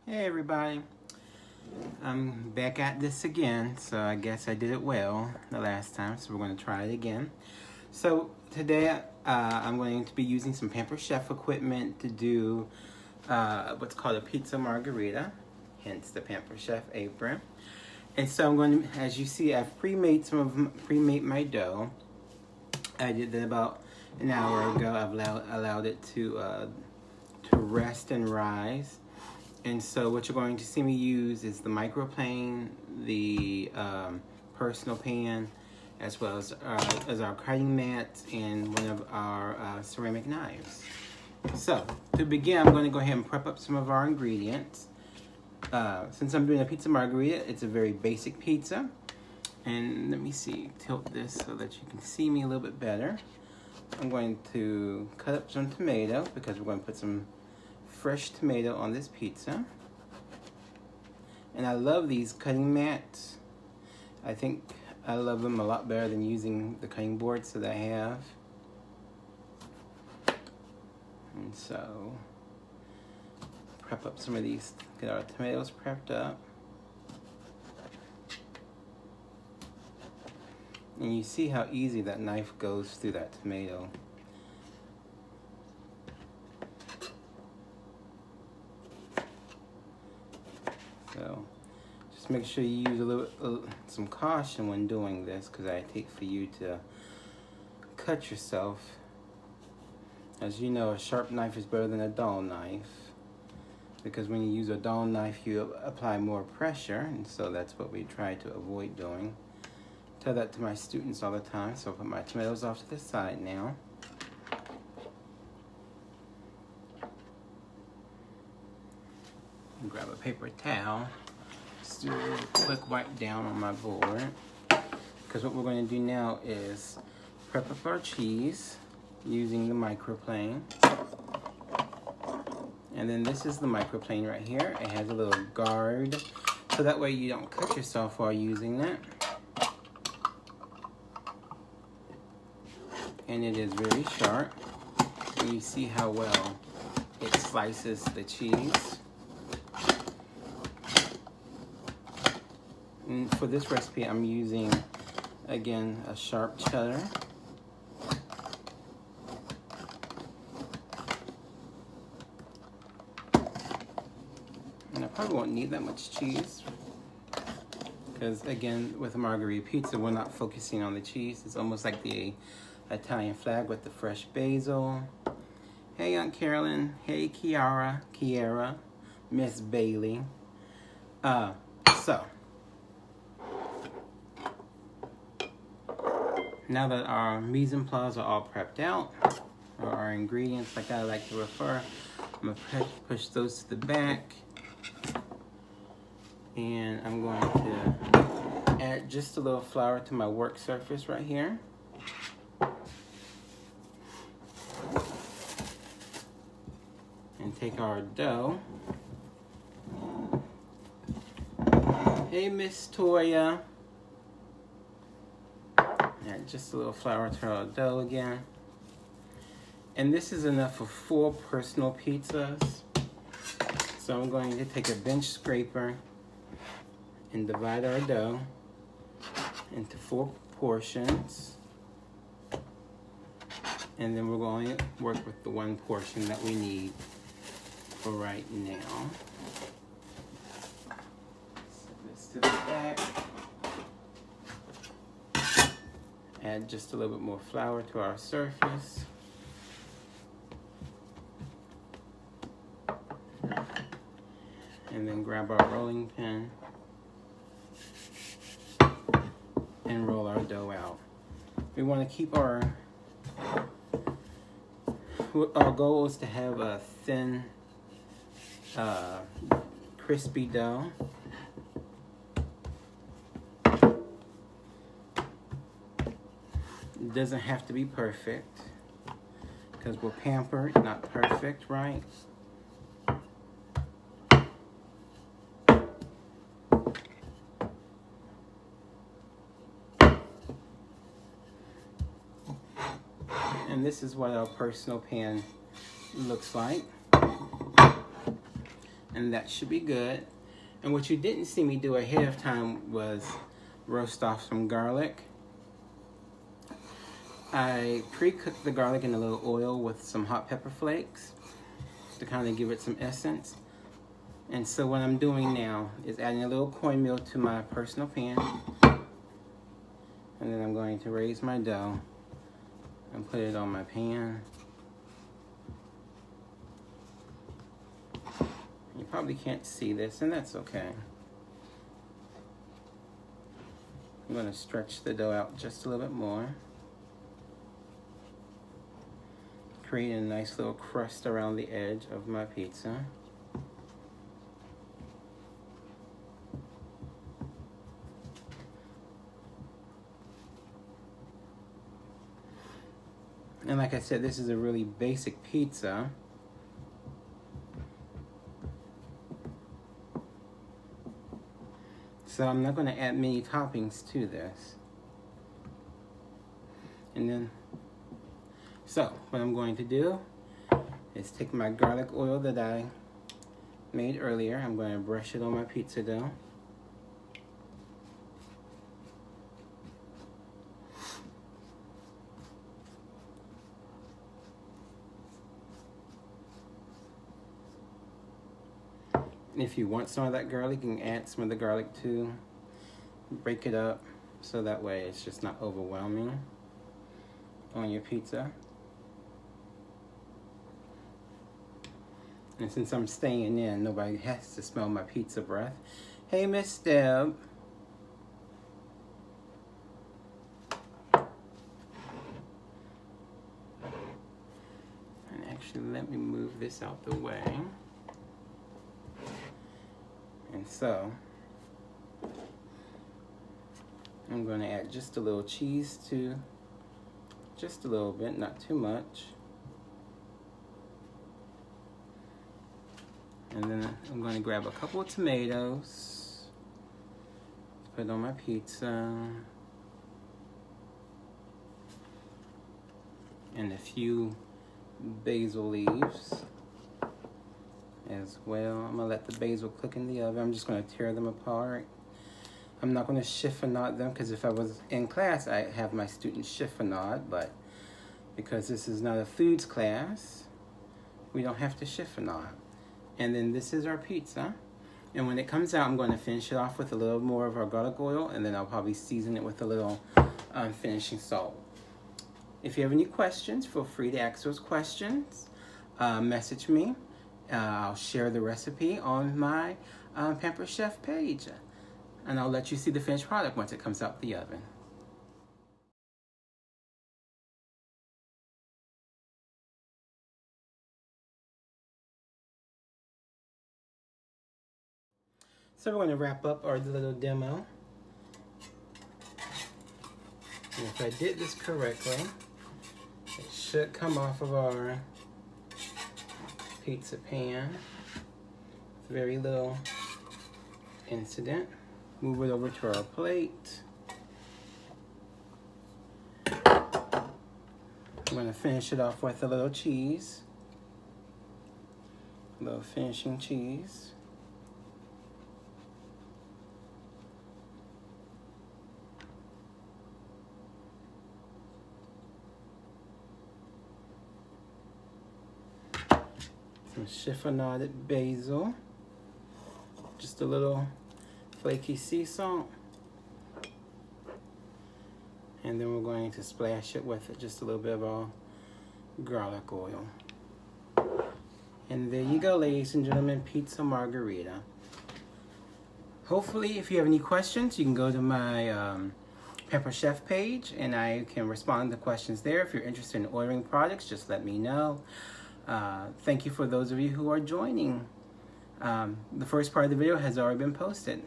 Hey everybody, I'm back at this again, so I guess I did it well the last time, so we're going to try it again. So today I'm going to be using some Pampered Chef equipment to do what's called a pizza margherita, hence the Pampered Chef apron. And so I'm going to, as you see, I've pre-made my dough. I did that about an hour ago. I've allowed it to rest and rise. And so what you're going to see me use is the microplane, the personal pan, as well as our cutting mat and one of our ceramic knives. So to begin, I'm going to go ahead and prep up some of our ingredients. Since I'm doing a pizza margherita, it's a very basic pizza. And let me see, tilt this so that you can see me a little bit better. I'm going to cut up some tomato because we're going to put some fresh tomato on this pizza. And I love these cutting mats. I think I love them a lot better than using the cutting boards that I have. And so, prep up some of these, get our tomatoes prepped up. And you see how easy that knife goes through that tomato. So just make sure you use some caution when doing this, because I hate for you to cut yourself. As you know, a sharp knife is better than a dull knife, because when you use a dull knife, you apply more pressure, and so that's what we try to avoid doing. I tell that to my students all the time. So I'll put my tomatoes off to the side now. Grab a paper towel, just do a quick wipe down on my board, because what we're going to do now is prep up our cheese using the microplane. And then this is the microplane right here. It has a little guard, so that way you don't cut yourself while using it. And it is very sharp, and you see how well it slices the cheese. And for this recipe, I'm using, again, a sharp cheddar. And I probably won't need that much cheese, because again, with a margherita pizza, we're not focusing on the cheese. It's almost like the Italian flag with the fresh basil. Hey, Aunt Carolyn. Hey, Kiara, Miss Bailey. So, now that our mise en place are all prepped out, or our ingredients, like I like to refer, I'm gonna push those to the back, and I'm going to add just a little flour to my work surface right here. And take our dough. Hey, Miss Toya. Add just a little flour to our dough again. And this is enough for 4 personal pizzas. So I'm going to take a bench scraper and divide our dough into 4 portions. And then we're going to work with the 1 portion that we need for right now. Set this to the back. Add just a little bit more flour to our surface. And then grab our rolling pin and roll our dough out. We want to keep our goal is to have a thin, crispy dough. It doesn't have to be perfect, because we're pampered, not perfect, right? And this is what our personal pan looks like. and that should be good. And what you didn't see me do ahead of time was roast off some garlic. I pre-cooked the garlic in a little oil with some hot pepper flakes to kind of give it some essence. And so what I'm doing now is adding a little cornmeal to my personal pan. And then I'm going to raise my dough and put it on my pan. You probably can't see this, and that's okay. I'm going to stretch the dough out just a little bit more. Creating a nice little crust around the edge of my pizza. And like I said, this is a really basic pizza. So I'm not going to add many toppings to this. And then, so what I'm going to do is take my garlic oil that I made earlier. I'm going to brush it on my pizza dough. If you want some of that garlic, you can add some of the garlic too. Break it up so that way it's just not overwhelming on your pizza. And since I'm staying in, nobody has to smell my pizza breath. Hey, Miss Deb. And actually, let me move this out the way. And so, I'm going to add just a little cheese to, just a little bit, not too much. And then I'm going to grab a couple of tomatoes, put it on my pizza, and a few basil leaves as well. I'm gonna let the basil cook in the oven. I'm just gonna tear them apart. I'm not gonna chiffonade them because if I was in class, I'd have my students chiffonade, but because this is not a foods class, we don't have to chiffonade. And then this is our pizza. And when it comes out, I'm going to finish it off with a little more of our garlic oil, and then I'll probably season it with a little finishing salt. If you have any questions, feel free to ask those questions. Message me. I'll share the recipe on my Pampered Chef page, and I'll let you see the finished product once it comes out the oven. So we're going to wrap up our little demo. And if I did this correctly, it should come off of our pizza pan with very little incident. Move it over to our plate. I'm going to finish it off with a little cheese, a little finishing cheese. Some chiffonaded basil, just a little flaky sea salt, and then we're going to splash it with just a little bit of our garlic oil. And there you go, ladies and gentlemen, pizza margherita. Hopefully, if you have any questions, you can go to my Pampered Chef page, and I can respond to questions there. If you're interested in ordering products, just let me know. Thank you for those of you who are joining. The first part of the video has already been posted.